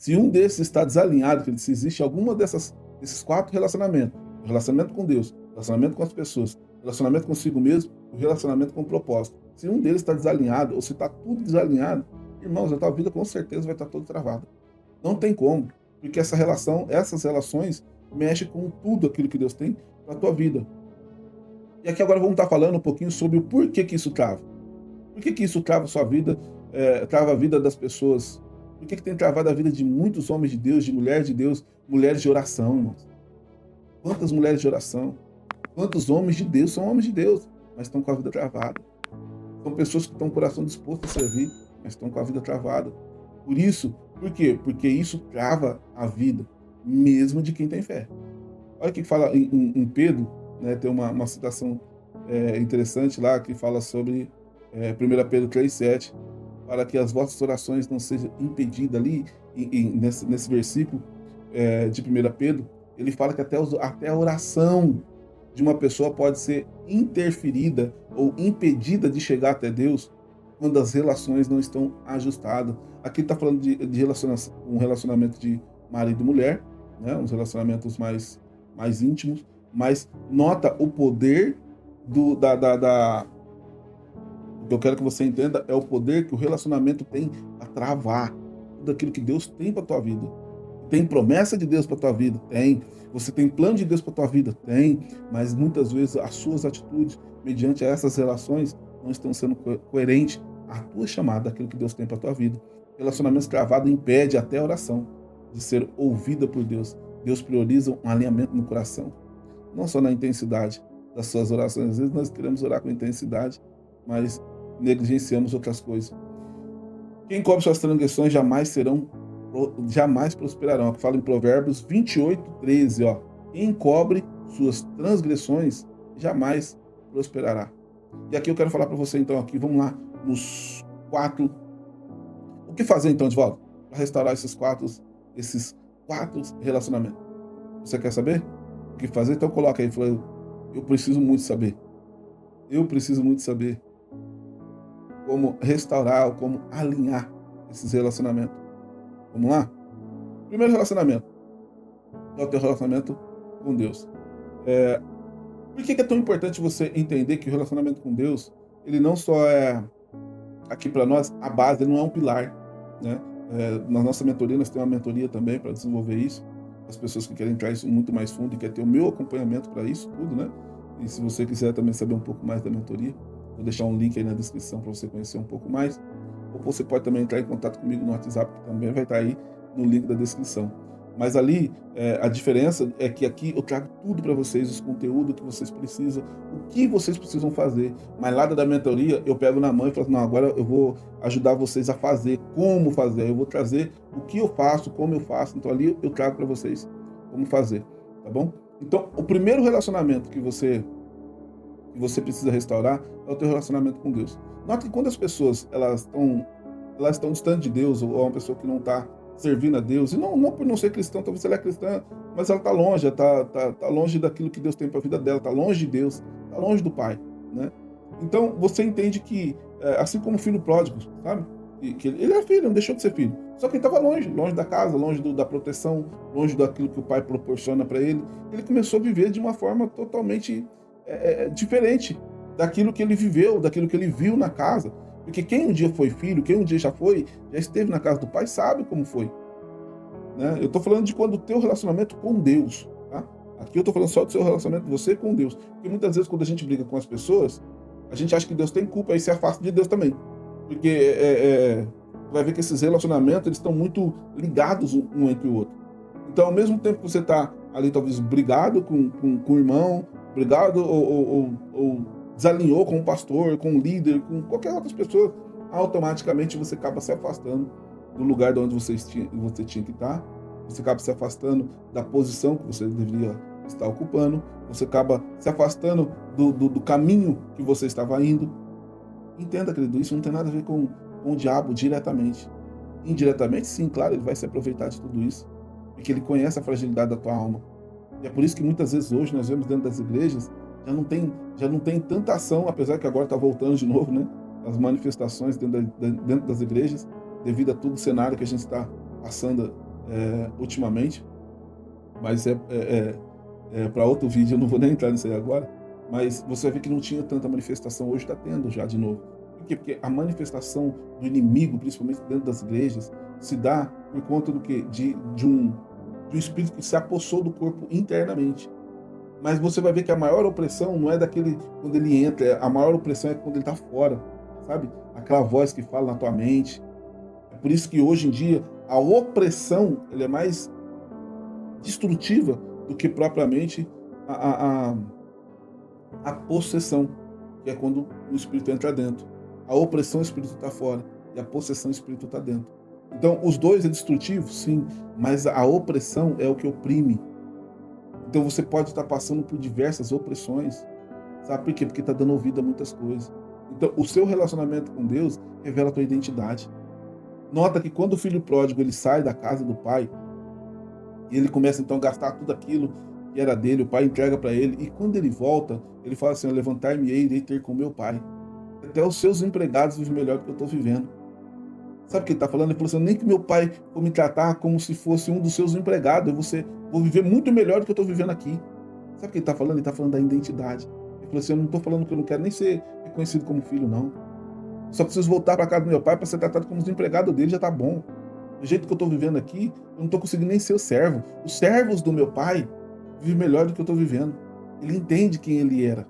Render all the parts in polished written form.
Se um desses está desalinhado, se existe alguma desses 4 relacionamentos, o relacionamento com Deus, o relacionamento com as pessoas, o relacionamento consigo mesmo, o relacionamento com o propósito. Se um deles está desalinhado, ou se está tudo desalinhado, irmãos, a tua vida com certeza vai estar toda travada. Não tem como, porque essas relações mexem com tudo aquilo que Deus tem para a tua vida. E aqui agora vamos estar falando um pouquinho sobre o porquê que isso trava. Por que isso trava a sua vida, trava a vida das pessoas? Por que tem travado a vida de muitos homens de Deus, de mulheres de oração, irmãos? Quantas mulheres de oração? Quantos homens de Deus são homens de Deus, mas estão com a vida travada? São pessoas que estão com o coração disposto a servir, mas estão com a vida travada. Por quê? Porque isso trava a vida, mesmo de quem tem fé. Olha o que fala em Pedro, né, tem uma citação interessante lá, que fala sobre 1 Pedro 3,7, para que as vossas orações não sejam impedidas ali, nesse versículo de 1 Pedro, ele fala que até a oração de uma pessoa pode ser interferida ou impedida de chegar até Deus quando as relações não estão ajustadas. Aqui está falando de um relacionamento de marido e mulher, né, uns relacionamentos mais íntimos, mas nota o poder o que eu quero que você entenda é o poder que o relacionamento tem a travar tudo aquilo que Deus tem para tua vida. Tem promessa de Deus para tua vida? Tem. Você tem plano de Deus para tua vida? Tem. Mas muitas vezes as suas atitudes, mediante essas relações, não estão sendo coerentes à tua chamada, aquilo que Deus tem para tua vida. Relacionamento travado impede até a oração de ser ouvida por Deus. Deus prioriza um alinhamento no coração, não só na intensidade das suas orações. Às vezes nós queremos orar com intensidade, mas negligenciamos outras coisas. Quem cobre suas transgressões jamais prosperarão. É o que fala em Provérbios 28:13, ó. Quem cobre suas transgressões jamais prosperará. E aqui eu quero falar para você, então, aqui, vamos lá, nos 4. O que fazer, então, Edvaldo, para restaurar esses quatro relacionamentos? Você quer saber o que fazer? Então coloca aí, fala, eu preciso muito saber. Eu preciso muito saber como restaurar, ou como alinhar esses relacionamentos. Vamos lá? Primeiro relacionamento é o teu relacionamento com Deus. Por que é tão importante você entender que o relacionamento com Deus, ele não só é, aqui para nós, a base, ele não é um pilar, né? Na nossa mentoria, nós temos uma mentoria também para desenvolver isso. As pessoas que querem entrar isso muito mais fundo e querem ter o meu acompanhamento para isso tudo, né? E se você quiser também saber um pouco mais da mentoria, vou deixar um link aí na descrição para você conhecer um pouco mais. Ou você pode também entrar em contato comigo no WhatsApp, que também vai estar aí no link da descrição. Mas ali, a diferença é que aqui eu trago tudo para vocês, os conteúdos que vocês precisam, o que vocês precisam fazer. Mas lá da mentoria, eu pego na mão e falo, não, agora eu vou ajudar vocês a fazer, como fazer. Eu vou trazer o que eu faço, como eu faço. Então ali eu trago para vocês como fazer, tá bom? Então, o primeiro relacionamento que você precisa restaurar é o teu relacionamento com Deus. Nota que quando as pessoas elas estão distantes de Deus, ou é uma pessoa que não está servindo a Deus, e não por não ser cristão, talvez ela é cristã, mas ela está longe, está longe daquilo que Deus tem para a vida dela, está longe de Deus, está longe do Pai, né? Então você entende que, assim como o filho pródigo, sabe? Que ele é filho, não deixou de ser filho, só que ele estava longe da casa, longe da proteção, longe daquilo que o Pai proporciona para ele. Ele começou a viver de uma forma totalmente diferente daquilo que ele viveu, daquilo que ele viu na casa. Porque quem um dia foi filho, quem um dia já esteve na casa do Pai, sabe como foi, né? Eu estou falando de quando o teu relacionamento com Deus, tá? Aqui eu estou falando só do seu relacionamento de você com Deus. Porque muitas vezes quando a gente briga com as pessoas, a gente acha que Deus tem culpa e se afasta de Deus também. Porque vai ver que esses relacionamentos eles estão muito ligados um entre o outro. Então, ao mesmo tempo que você está ali talvez brigado com o irmão, brigado ou desalinhou com o pastor, com o líder, com qualquer outra pessoa, automaticamente você acaba se afastando do lugar de onde você tinha que estar, você acaba se afastando da posição que você deveria estar ocupando, você acaba se afastando do caminho que você estava indo. Entenda, querido, isso não tem nada a ver com o diabo diretamente. Indiretamente, sim, claro, ele vai se aproveitar de tudo isso, porque ele conhece a fragilidade da tua alma. E é por isso que muitas vezes hoje nós vemos dentro das igrejas, já não tem tanta ação, apesar que agora está voltando de novo, né? As manifestações dentro das igrejas, devido a todo o cenário que a gente está passando ultimamente, mas para outro vídeo, eu não vou nem entrar nisso aí agora, mas você vai ver que não tinha tanta manifestação, hoje está tendo já de novo. Por quê? Porque a manifestação do inimigo, principalmente dentro das igrejas, se dá por conta do quê? De um espírito que se apossou do corpo internamente. Mas você vai ver que a maior opressão não é daquele quando ele entra, a maior opressão é quando ele está fora, sabe? Aquela voz que fala na tua mente. É por isso que hoje em dia a opressão ela é mais destrutiva do que propriamente a possessão, que é quando o espírito entra dentro. A opressão, o espírito está fora, e a possessão, o espírito está dentro. Então, os dois é destrutivo, sim, mas a opressão é o que oprime. Então, você pode estar passando por diversas opressões. Sabe por quê? Porque está dando ouvido a muitas coisas. Então, o seu relacionamento com Deus revela a tua identidade. Nota que quando o filho pródigo ele sai da casa do pai, e ele começa então a gastar tudo aquilo que era dele, o pai entrega para ele, e quando ele volta, ele fala assim: levantar-me-ei, irei ter com meu pai. Até os seus empregados vivem melhor do que eu estou vivendo. Sabe o que ele está falando? Ele falou assim: nem que meu pai for me tratar como se fosse um dos seus empregados, vou viver muito melhor do que eu estou vivendo aqui. Sabe o que ele está falando? Ele está falando da identidade. Ele falou assim: eu não estou falando que eu não quero nem ser reconhecido como filho, não. Eu só preciso voltar para casa do meu pai para ser tratado como os empregados dele, já está bom. Do jeito que eu estou vivendo aqui, eu não estou conseguindo nem ser o servo. Os servos do meu pai vivem melhor do que eu estou vivendo. Ele entende quem ele era.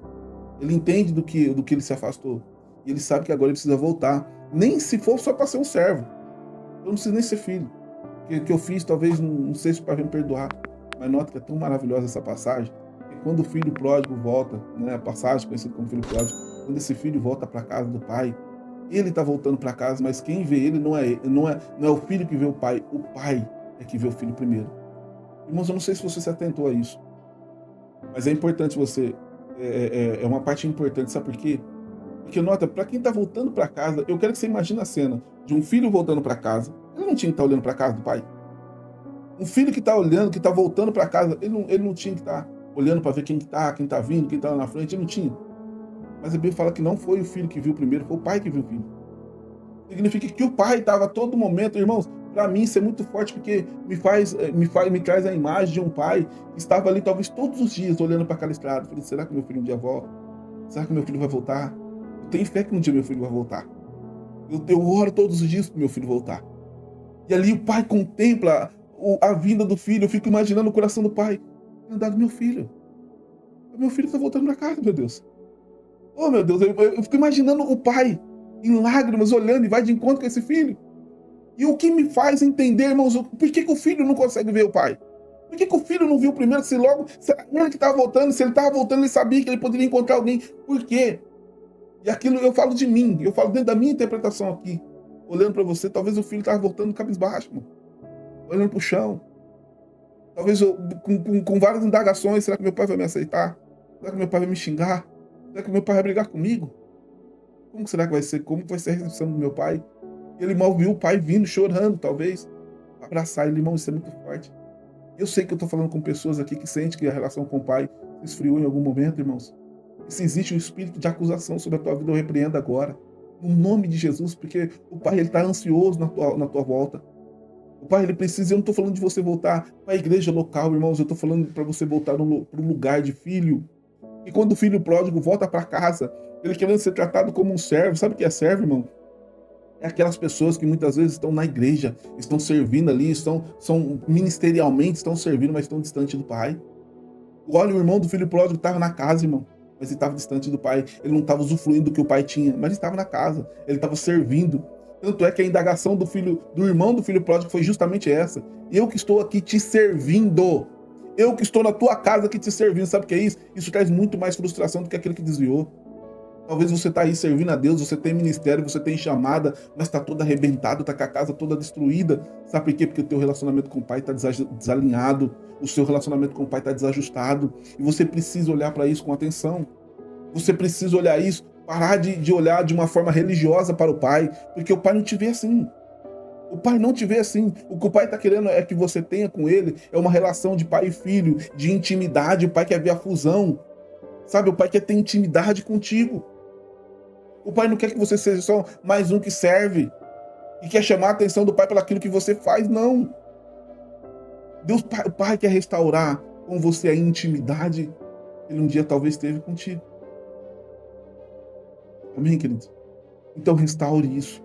Ele entende do que ele se afastou. E ele sabe que agora ele precisa voltar. Nem se for só para ser um servo. Eu não preciso nem ser filho. O que eu fiz, talvez, não sei se o pai vai me perdoar. Mas nota que é tão maravilhosa essa passagem, que quando o filho pródigo volta, né, a passagem conhecida como filho pródigo, quando esse filho volta para a casa do pai, ele está voltando para casa, mas quem vê ele não é o filho que vê o pai é que vê o filho primeiro. Irmãos, eu não sei se você se atentou a isso, mas é importante você, é uma parte importante, sabe por quê? Porque nota, para quem está voltando para casa, eu quero que você imagine a cena de um filho voltando para casa. Ele não tinha que estar olhando para a casa do pai. Um filho que está olhando, que está voltando para casa, ele não tinha que estar olhando para ver quem está vindo, quem está lá na frente, ele não tinha. Mas a Bíblia fala que não foi o filho que viu primeiro, foi o pai que viu o filho. Significa que o pai estava a todo momento, irmãos. Para mim isso é muito forte, porque me traz a imagem de um pai que estava ali talvez todos os dias olhando para aquela estrada, falando: será que meu filho um dia volta? Será que meu filho vai voltar? Eu tenho fé que um dia meu filho vai voltar. Eu oro todos os dias para meu filho voltar. E ali o pai contempla a vinda do filho. Eu fico imaginando o coração do pai: andar do meu filho. Meu filho está voltando para casa, meu Deus. Oh, meu Deus, eu fico imaginando o pai em lágrimas, olhando e vai de encontro com esse filho. E o que me faz entender, irmãos, por que o filho não consegue ver o pai? Por que o filho não viu primeiro? Se ele que estava voltando, se ele estava voltando, ele sabia que ele poderia encontrar alguém. Por quê? E aquilo eu falo de mim, eu falo dentro da minha interpretação aqui. Olhando para você, talvez o filho estava voltando cabisbaixo, mano, olhando para o chão. Talvez com várias indagações: será que meu pai vai me aceitar? Será que meu pai vai me xingar? Será que meu pai vai brigar comigo? Como será que vai ser? Como vai ser a recepção do meu pai? Ele mal viu o pai vindo, chorando, talvez. Abraçar ele, irmão, isso é muito forte. Eu sei que eu estou falando com pessoas aqui que sentem que a relação com o pai se esfriou em algum momento, irmãos. E se existe um espírito de acusação sobre a tua vida, eu repreendo agora. No nome de Jesus, porque o pai está ansioso na tua volta. O pai, ele precisa, eu não estou falando de você voltar para a igreja local, irmãos, eu estou falando para você voltar para um lugar de filho. E quando o filho pródigo volta para casa, ele querendo ser tratado como um servo. Sabe o que é servo, irmão? É aquelas pessoas que muitas vezes estão na igreja, estão servindo ali, são ministerialmente, estão servindo, mas estão distante do pai. Olha, o irmão do filho pródigo estava na casa, irmão, mas ele estava distante do pai. Ele não estava usufruindo do que o pai tinha, mas ele estava na casa, ele estava servindo. Tanto é que a indagação do irmão do filho pródigo foi justamente essa: eu que estou aqui te servindo, eu que estou na tua casa aqui te servindo. Sabe o que é isso? Isso traz muito mais frustração do que aquele que desviou. Talvez você está aí servindo a Deus, você tem ministério, você tem chamada, mas está todo arrebentado, está com a casa toda destruída. Sabe por quê? Porque o teu relacionamento com o pai está desalinhado, o seu relacionamento com o pai está desajustado, e você precisa olhar para isso com atenção. Você precisa olhar isso, parar de olhar de uma forma religiosa para o pai, porque o pai não te vê assim. O pai não te vê assim. O que o pai está querendo é que você tenha com ele é uma relação de pai e filho, de intimidade. O pai quer ver a fusão. Sabe, o pai quer ter intimidade contigo. O pai não quer que você seja só mais um que serve e quer chamar a atenção do pai pelo aquilo que você faz, não. O Pai quer restaurar com você a intimidade que Ele um dia talvez teve contigo. Amém, queridos? Então restaure isso.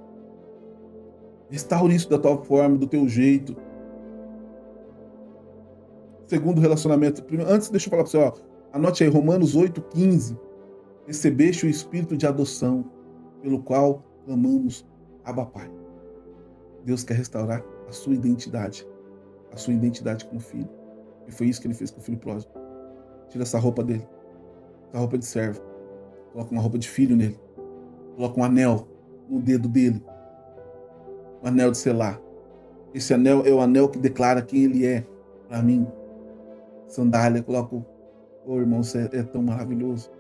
Restaure isso da tua forma, do teu jeito. Segundo relacionamento. Antes, deixa eu falar para você, ó. Anote aí, Romanos 8,15. Recebeste o espírito de adoção, pelo qual clamamos, Abba Pai. Deus quer restaurar a sua identidade como filho. E foi isso que ele fez com o filho pródigo. Tira essa roupa dele, essa roupa de servo. Coloca uma roupa de filho nele. Coloca um anel no dedo dele. Um anel de selar. Esse anel é o anel que declara quem ele é para mim. Sandália, coloco. Oh, irmão, isso é tão maravilhoso.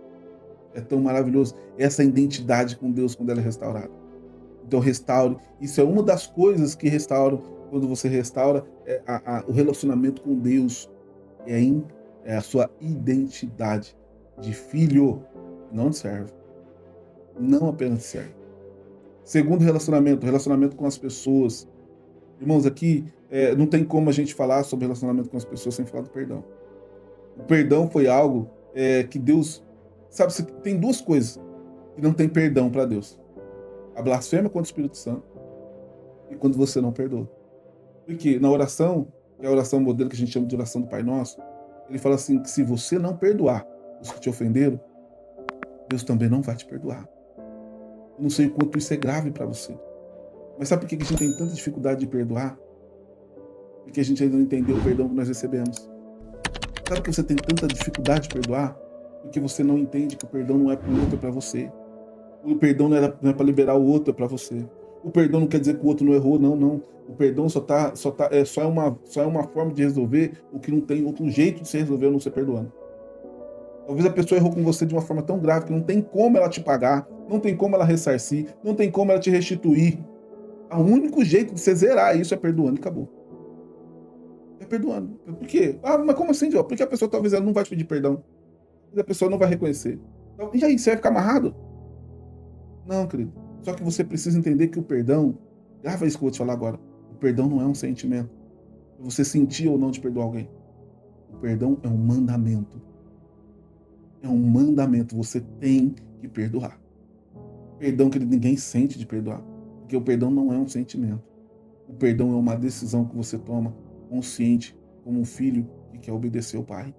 É tão maravilhoso. Essa identidade com Deus quando ela é restaurada. Então restaure. Isso é uma das coisas que restauram quando você restaura o relacionamento com Deus. É a sua identidade de filho, não de servo. Não apenas de servo. Segundo relacionamento com as pessoas. Irmãos, aqui não tem como a gente falar sobre relacionamento com as pessoas sem falar do perdão. O perdão foi algo que Deus... Sabe, tem duas coisas que não tem perdão para Deus. A blasfêmia contra o Espírito Santo e quando você não perdoa. Porque na oração, que é a oração modelo que a gente chama de oração do Pai Nosso, ele fala assim, que se você não perdoar os que te ofenderam, Deus também não vai te perdoar. Eu não sei o quanto isso é grave para você. Mas sabe por que a gente tem tanta dificuldade de perdoar? Porque a gente ainda não entendeu o perdão que nós recebemos. Sabe por que você tem tanta dificuldade de perdoar? Porque você não entende que o perdão não é para o outro, é para você. O perdão não é para liberar o outro, é para você. O perdão não quer dizer que o outro não errou, não. O perdão só é uma forma de resolver o que não tem outro jeito de se resolver, não ser perdoando. Talvez a pessoa errou com você de uma forma tão grave que não tem como ela te pagar, não tem como ela ressarcir, não tem como ela te restituir. O único jeito de você zerar isso é perdoando e acabou. É perdoando. Por quê? Mas como assim, João? Porque a pessoa talvez ela não vai te pedir perdão. A pessoa não vai reconhecer. Então, e aí, você vai ficar amarrado? Não, querido. Só que você precisa entender que o perdão, grava isso que eu vou te falar agora, o perdão não é um sentimento. Você sentir ou não de perdoar alguém. O perdão é um mandamento. É um mandamento. Você tem que perdoar. Perdão que ninguém sente de perdoar. Porque o perdão não é um sentimento. O perdão é uma decisão que você toma consciente como um filho que quer obedecer ao pai.